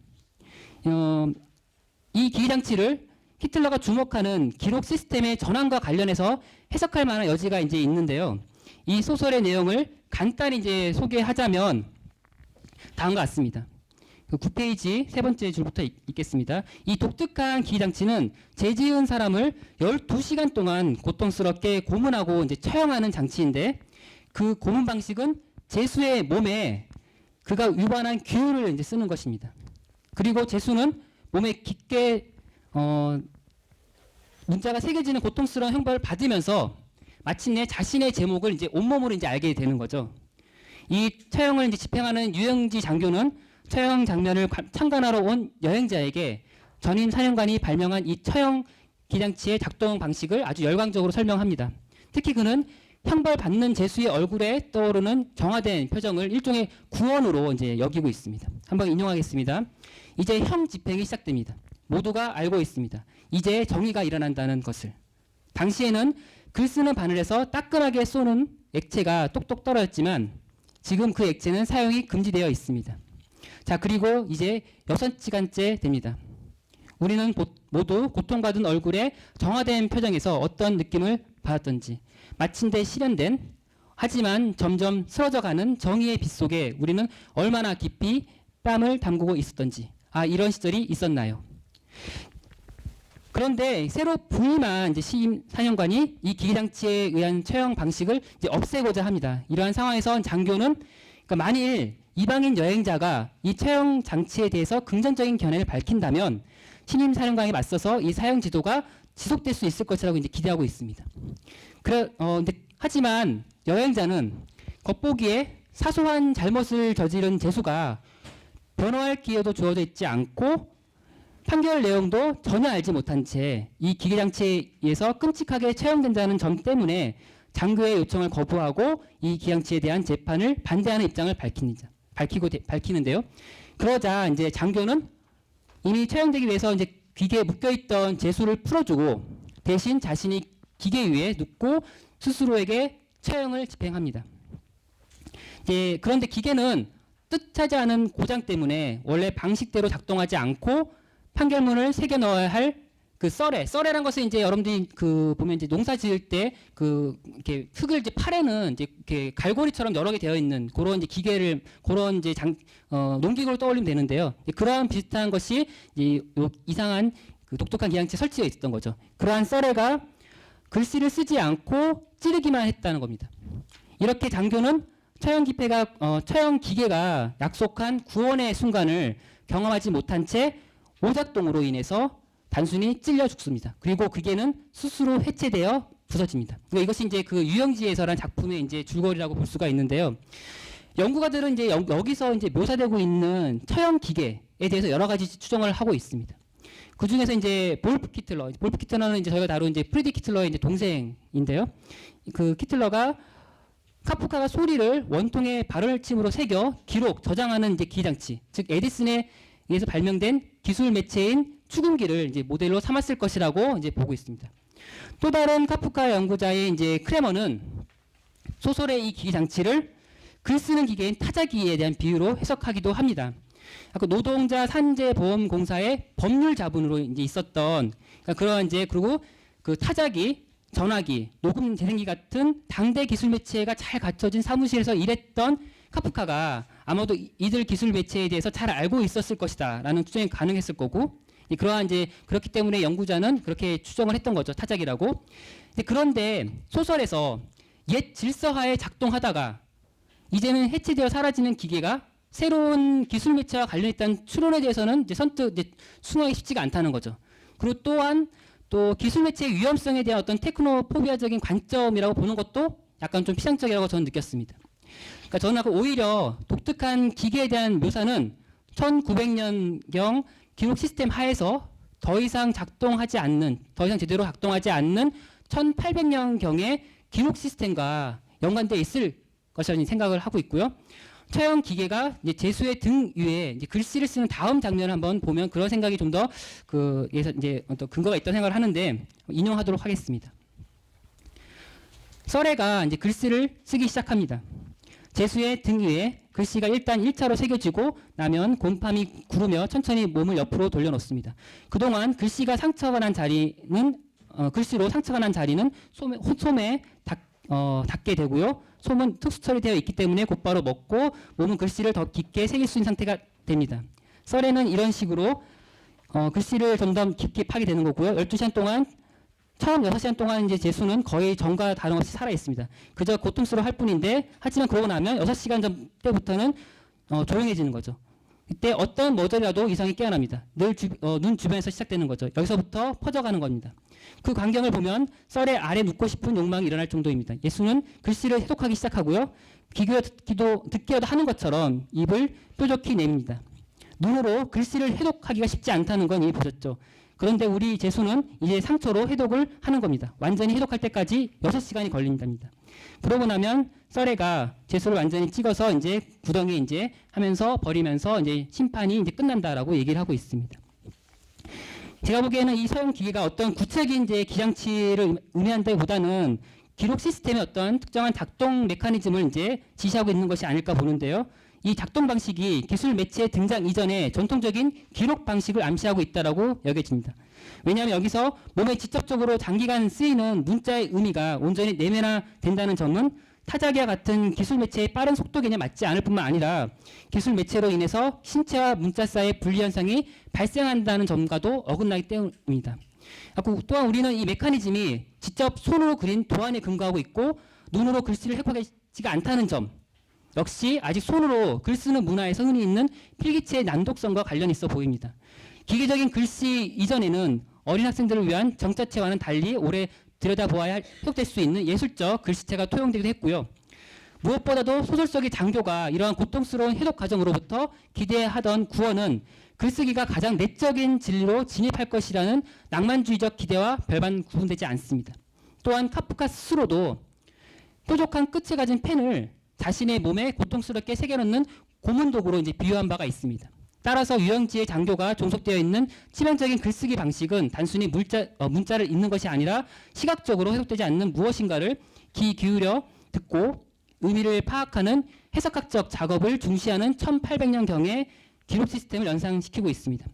이 기계장치를 히틀러가 주목하는 기록 시스템의 전환과 관련해서 해석할 만한 여지가 이제 있는데요. 이 소설의 내용을 간단히 이제 소개하자면 다음과 같습니다. 그 9페이지 세 번째 줄부터 읽겠습니다. 이 독특한 기계장치는 죄지은 사람을 12시간 동안 고통스럽게 고문하고 이제 처형하는 장치인데, 그 고문 방식은 죄수의 몸에 그가 위반한 규율을 이제 쓰는 것입니다. 그리고 죄수는 몸에 깊게 문자가 새겨지는 고통스러운 형벌을 받으면서 마침내 자신의 제목을 이제 온몸으로 이제 알게 되는 거죠. 이 처형을 이제 집행하는 유영지 장교는 처형 장면을 참관하러 온 여행자에게 전임 사령관이 발명한 이 처형 기장치의 작동 방식을 아주 열광적으로 설명합니다. 특히 그는 형벌 받는 죄수의 얼굴에 떠오르는 정화된 표정을 일종의 구원으로 이제 여기고 있습니다. 한번 인용하겠습니다. 이제 형 집행이 시작됩니다. 모두가 알고 있습니다. 이제 정의가 일어난다는 것을. 당시에는 글 쓰는 바늘에서 따끈하게 쏘는 액체가 똑똑 떨어졌지만 지금 그 액체는 사용이 금지되어 있습니다. 자, 그리고 이제 6시간째 됩니다. 우리는 모두 고통받은 얼굴에 정화된 표정에서 어떤 느낌을 받았던지, 마침내 실현된 하지만 점점 쓰러져가는 정의의 빛 속에 우리는 얼마나 깊이 땀을 담그고 있었던지, 이런 시절이 있었나요? 그런데 새로 부임한 이제 시임 사령관이 이 기계장치에 의한 처형 방식을 이제 없애고자 합니다. 이러한 상황에서 장교는 그러니까 만일 이방인 여행자가 이 처형 장치에 대해서 긍정적인 견해를 밝힌다면 신임 사령관에 맞서서 이 사형 지도가 지속될 수 있을 것이라고 이제 기대하고 있습니다. 근데 하지만 여행자는 겉보기에 사소한 잘못을 저지른 죄수가 변호할 기회도 주어져 있지 않고 판결 내용도 전혀 알지 못한 채 이 기계장치에 의해서 끔찍하게 처형된다는 점 때문에 장교의 요청을 거부하고 이 기계장치에 대한 재판을 반대하는 입장을 밝히는데요. 그러자 이제 장교는 이미 처형되기 위해서 이제 기계에 묶여있던 죄수를 풀어주고 대신 자신이 기계 위에 눕고 스스로에게 처형을 집행합니다. 그런데 기계는 뜻하지 않은 고장 때문에 원래 방식대로 작동하지 않고 판결문을 새겨 넣어야 할 그 썰에란 것은 이제 여러분들이 그 보면 이제 농사 지을 때 그 이렇게 흙을 이제 팔에는 이제 이렇게 갈고리처럼 여러 개 되어 있는 그런 이제 기계를 그런 이제 농기구를 떠올리면 되는데요. 그러한 비슷한 것이 이제 이상한 그 독특한 기장치에 설치되어 있었던 거죠. 그러한 썰에가 글씨를 쓰지 않고 찌르기만 했다는 겁니다. 이렇게 장교는 처형 기계가 약속한 구원의 순간을 경험하지 못한 채 오작동으로 인해서 단순히 찔려 죽습니다. 그리고 기계는 스스로 해체되어 부서집니다. 그러니까 이것이 이제 그 유영지에서란 작품의 이제 줄거리라고 볼 수가 있는데요. 연구가들은 이제 여기서 이제 묘사되고 있는 처형 기계에 대해서 여러 가지 추정을 하고 있습니다. 그 중에서 이제 볼프 키틀러는 이제 저희가 다룬 이제 프리디 키틀러의 이제 동생인데요. 그 키틀러가 카프카가 소리를 원통의 발열침으로 새겨 기록, 저장하는 이제 기장치, 즉 에디슨에 의해서 발명된 기술 매체인 축음기를 이제 모델로 삼았을 것이라고 이제 보고 있습니다. 또 다른 카프카 연구자의 이제 크레머는 소설의 이 기기 장치를 글 쓰는 기계인 타자기에 대한 비유로 해석하기도 합니다. 아까 노동자 산재보험공사의 법률 자본으로 이제 있었던 그러니까 그런 이제 그리고 그 타자기 전화기, 녹음 재생기 같은 당대 기술 매체가 잘 갖춰진 사무실에서 일했던 카프카가 아마도 이들 기술 매체에 대해서 잘 알고 있었을 것이다라는 추정이 가능했을 거고, 그러한 이제 그렇기 때문에 연구자는 그렇게 추정을 했던 거죠. 타자기라고. 그런데 소설에서 옛 질서하에 작동하다가 이제는 해체되어 사라지는 기계가 새로운 기술 매체와 관련했다는 추론에 대해서는 이제 선뜻 이제 수긍하기 쉽지가 않다는 거죠. 그리고 또한 또 기술 매체의 위험성에 대한 어떤 테크노포비아적인 관점이라고 보는 것도 약간 좀 피상적이라고 저는 느꼈습니다. 그러니까 저는 아까 오히려 독특한 기계에 대한 묘사는 1900년경 기록 시스템 하에서 더 이상 제대로 작동하지 않는 1800년경의 기록 시스템과 연관되어 있을 것이라는 생각을 하고 있고요. 처형 기계가 이제 제수의 등 위에 이제 글씨를 쓰는 다음 장면을 한번 보면 그런 생각이 좀 더 이제 어떤 근거가 있다는 생각을 하는데 인용하도록 하겠습니다. 서래가 이제 글씨를 쓰기 시작합니다. 제수의 등 위에 글씨가 일단 1차로 새겨지고 나면 곰팡이 구르며 천천히 몸을 옆으로 돌려놓습니다. 그동안 글씨로 상처가 난 자리는 솜에 닿게 되고요. 솜은 특수 처리되어 있기 때문에 곧바로 먹고 몸은 글씨를 더 깊게 새길 수 있는 상태가 됩니다. 썰에는 이런 식으로 글씨를 점점 깊게 파게 되는 거고요. 12시간 동안 처음 6시간 동안 이제 제수는 거의 전과 다름없이 살아 있습니다. 그저 고통스러워할 뿐인데 하지만 그러고 나면 6시간 전 때부터는 조용해지는 거죠. 이때 어떤 머저리라도 이상이 깨어납니다. 늘 눈 주변에서 시작되는 거죠. 여기서부터 퍼져가는 겁니다. 그 광경을 보면 썰의 아래 눕고 싶은 욕망이 일어날 정도입니다. 예수는 글씨를 해독하기 시작하고요. 듣기라도 하는 것처럼 입을 뾰족히 냅니다. 눈으로 글씨를 해독하기가 쉽지 않다는 건 이미 보셨죠. 그런데 우리 제수는 이제 상처로 해독을 하는 겁니다. 완전히 해독할 때까지 6시간이 걸린답니다. 그러고 나면 썰애가 제수를 완전히 찍어서 이제 구덩이에 이제 하면서 버리면서 이제 심판이 이제 끝난다라고 얘기를 하고 있습니다. 제가 보기에는 이 서형 기계가 어떤 구체적인 이제 기장치를 의미한다기보다는 기록 시스템의 어떤 특정한 작동 메커니즘을 이제 지시하고 있는 것이 아닐까 보는데요. 이 작동 방식이 기술 매체 등장 이전에 전통적인 기록 방식을 암시하고 있다라고 여겨집니다. 왜냐하면 여기서 몸에 직접적으로 장기간 쓰이는 문자의 의미가 온전히 내면화된다는 점은 타자기와 같은 기술 매체의 빠른 속도 개념에 맞지 않을 뿐만 아니라 기술 매체로 인해서 신체와 문자 사이의 분리현상이 발생한다는 점과도 어긋나기 때문입니다. 또한 우리는 이 메커니즘이 직접 손으로 그린 도안에 근거하고 있고 눈으로 글씨를 해석하지가 않다는 점 역시 아직 손으로 글 쓰는 문화에서 흔히 있는 필기체의 난독성과 관련이 있어 보입니다. 기계적인 글씨 이전에는 어린 학생들을 위한 정자체와는 달리 오래 들여다보아야 해석될 수 있는 예술적 글씨체가 토용되기도 했고요. 무엇보다도 소설 속의 장교가 이러한 고통스러운 해독 과정으로부터 기대하던 구원은 글쓰기가 가장 내적인 진리로 진입할 것이라는 낭만주의적 기대와 별반 구분되지 않습니다. 또한 카프카 스스로도 뾰족한 끝을 가진 펜을 자신의 몸에 고통스럽게 새겨넣는 고문도구로 이제 비유한 바가 있습니다. 따라서 유영지의 장교가 종속되어 있는 치명적인 글쓰기 방식은 단순히 문자를 읽는 것이 아니라 시각적으로 해석되지 않는 무엇인가를 귀 기울여 듣고 의미를 파악하는 해석학적 작업을 중시하는 1800년경의 기록 시스템을 연상시키고 있습니다.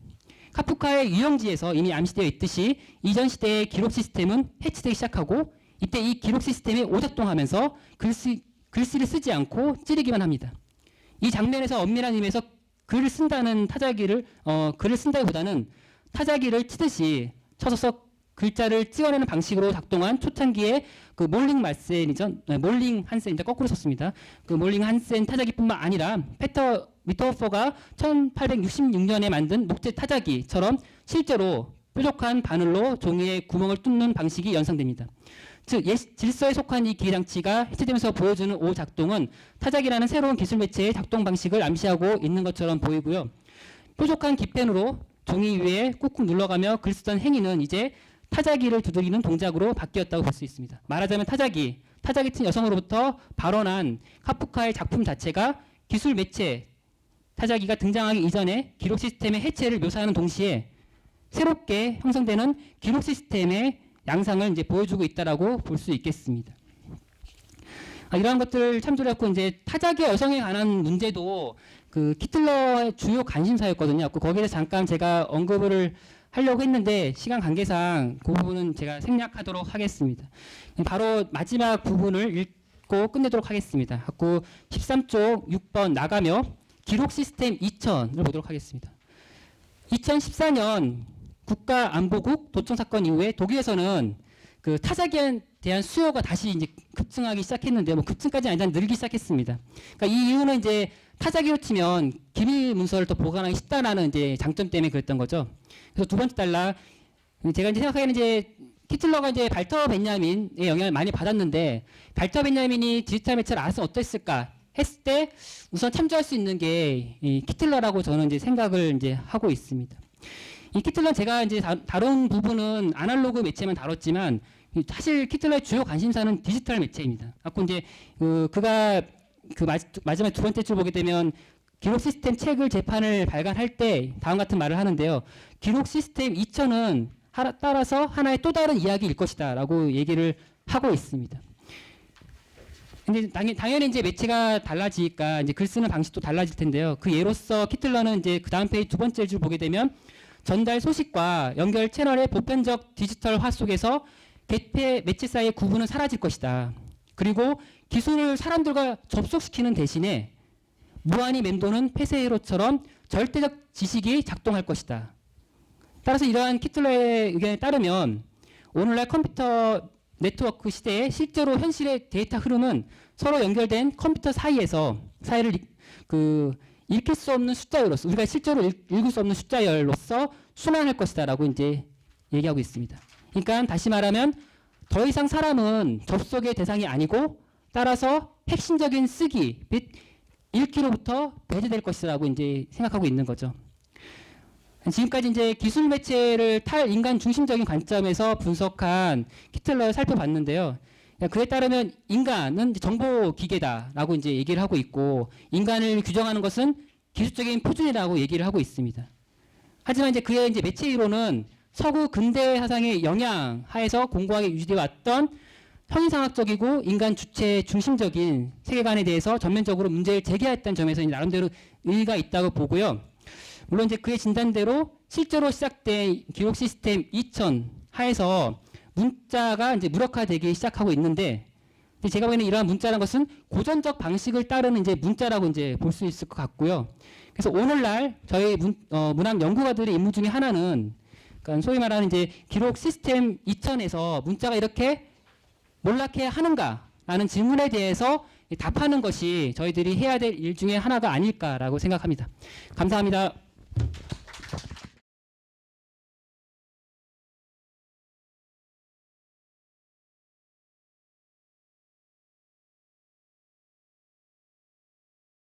카프카의 유영지에서 이미 암시되어 있듯이 이전 시대의 기록 시스템은 해체되기 시작하고 이때 이 기록 시스템이 오작동하면서 글씨를 쓰지 않고 찌르기만 합니다. 이 장면에서 엄밀한 의미에서 글을 쓴다기보다는 타자기를 치듯이 쳐서 글자를 찍어내는 방식으로 작동한 초창기의 그 몰링 한센 거꾸로 썼습니다. 그 몰링 한센 타자기뿐만 아니라 페터 위터호퍼가 1866년에 만든 목재 타자기처럼 실제로 뾰족한 바늘로 종이에 구멍을 뚫는 방식이 연상됩니다. 즉 질서에 속한 이 기계장치가 해체되면서 보여주는 오작동은 타자기라는 새로운 기술 매체의 작동 방식을 암시하고 있는 것처럼 보이고요. 뾰족한 기펜으로 종이 위에 꾹꾹 눌러가며 글 쓰던 행위는 이제 타자기를 두드리는 동작으로 바뀌었다고 볼 수 있습니다. 말하자면 타자기 튼 여성으로부터 발원한 카프카의 작품 자체가 기술 매체 타자기가 등장하기 이전에 기록 시스템의 해체를 묘사하는 동시에 새롭게 형성되는 기록 시스템의 양상을 이제 보여주고 있다라고 볼 수 있겠습니다. 이러한 것들을 참조를 했고 이제 타자기 여성에 관한 문제도 그 키틀러의 주요 관심사였거든요. 거기에 잠깐 제가 언급을 하려고 했는데 시간 관계상 그 부분은 제가 생략하도록 하겠습니다. 바로 마지막 부분을 읽고 끝내도록 하겠습니다. 갖고 13쪽 6번 나가며 기록 시스템 2000을 보도록 하겠습니다. 2014년 국가안보국 도청 사건 이후에 독일에서는 그 타자기에 대한 수요가 다시 이제 급증하기 시작했는데 뭐 급증까지는 아니라 늘기 시작했습니다. 그러니까 이 이유는 이제 타자기로 치면 기밀 문서를 더 보관하기 쉽다라는 이제 장점 때문에 그랬던 거죠. 그래서 두 번째 달라 제가 이제 생각하기에는 이제 히틀러가 이제 발터 벤야민의 영향을 많이 받았는데 발터 벤야민이 디지털 매체를 알아서 어땠을까 했을 때 우선 참조할 수 있는 게 이 히틀러라고 저는 이제 생각을 이제 하고 있습니다. 이 키틀러 제가 이제 다룬 부분은 아날로그 매체만 다뤘지만 사실 키틀러의 주요 관심사는 디지털 매체입니다. 갖고 이제 그가 그 마지막 두 번째 줄 보게 되면 기록 시스템 책을 재판을 발간할 때 다음 같은 말을 하는데요. 기록 시스템 2000은 따라서 하나의 또 다른 이야기일 것이다라고 얘기를 하고 있습니다. 근데 당연히 이제 매체가 달라지니까 이제 글 쓰는 방식도 달라질 텐데요. 그 예로서 키틀러는 이제 그 다음 페이지 두 번째 줄 보게 되면 전달 소식과 연결 채널의 보편적 디지털화 속에서 개폐 매체 사이의 구분은 사라질 것이다. 그리고 기술을 사람들과 접속시키는 대신에 무한히 맴도는 폐쇄회로처럼 절대적 지식이 작동할 것이다. 따라서 이러한 키틀러의 의견에 따르면 오늘날 컴퓨터 네트워크 시대에 실제로 현실의 데이터 흐름은 서로 연결된 컴퓨터 사이에서 사이를 읽힐 수 없는 숫자열로서 우리가 실제로 읽을 수 없는 숫자열로서 순환할 것이다라고 이제 얘기하고 있습니다. 그러니까 다시 말하면 더 이상 사람은 접속의 대상이 아니고 따라서 핵심적인 쓰기 및 읽기로부터 배제될 것이라고 이제 생각하고 있는 거죠. 지금까지 이제 기술 매체를 탈 인간 중심적인 관점에서 분석한 키틀러를 살펴봤는데요. 그에 따르면 인간은 정보 기계다라고 이제 얘기를 하고 있고 인간을 규정하는 것은 기술적인 표준이라고 얘기를 하고 있습니다. 하지만 이제 그의 이제 매체 이론은 서구 근대 사상의 영향 하에서 공고하게 유지되어 왔던 형이상학적이고 인간 주체 중심적인 세계관에 대해서 전면적으로 문제를 제기했다는 점에서 나름대로 의의가 있다고 보고요. 물론 이제 그의 진단대로 실제로 시작된 기록 시스템 2000 하에서 문자가 이제 무력화되기 시작하고 있는데 제가 보기에는 이러한 문자라는 것은 고전적 방식을 따르는 이제 문자라고 이제 볼 수 있을 것 같고요. 그래서 오늘날 저희 문학 연구가들의 임무 중에 하나는 그러니까 소위 말하는 이제 기록 시스템 2000에서 문자가 이렇게 몰락해야 하는가라는 질문에 대해서 답하는 것이 저희들이 해야 될 일 중에 하나가 아닐까라고 생각합니다. 감사합니다.